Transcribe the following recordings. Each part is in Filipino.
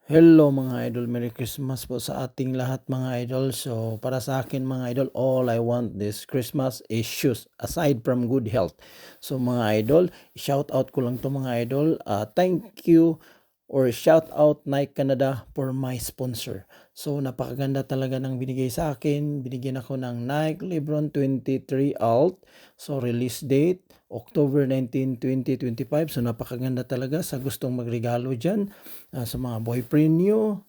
Hello mga idol, Merry Christmas po sa ating lahat mga idol. So para sa akin mga idol, all I want this Christmas is shoes aside from good health. So mga idol, shout out ko lang to mga idol. Thank you or shout out Nike Canada for my sponsor. So napakaganda talaga ng binigay sa akin. Binigyan ako ng Nike Lebron 23 Alt. So release date October 19, 2025. So napakaganda talaga sa gustong magregalo dyan sa mga boyfriend nyo.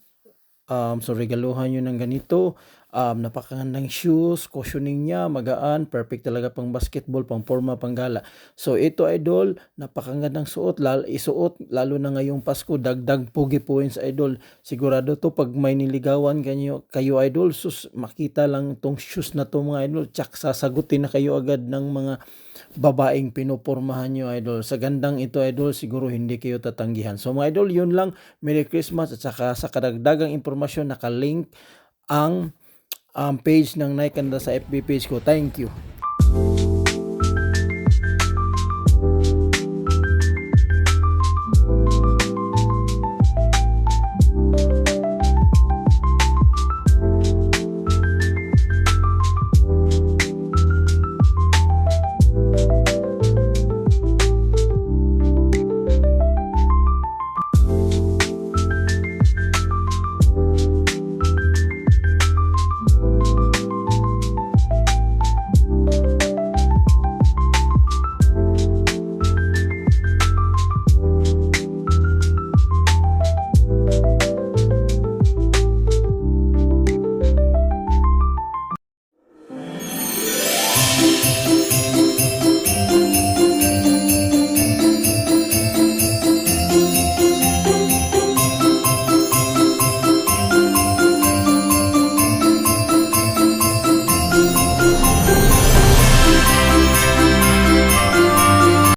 So regaluhan nyo ng ganito. Napakagandang shoes, cushioning niya, magaan, perfect talaga pang basketball, pang forma, pang gala. So ito idol, napakagandang suot, isuot lalo na ngayong Pasko, dagdag pugi points idol. Sigurado to pag may niligawan kayo idol, sus makita lang tong shoes na to mga idol, tsak sasagutin na kayo agad ng mga babaeng pinupormahan nyo idol. Sa gandang ito idol, siguro hindi kayo tatanggihan. So mga idol, yun lang. Merry Christmas at saka sa kadagdagang impormasyon nakalink ang page ng Nike Canada sa FB page ko. Thank you.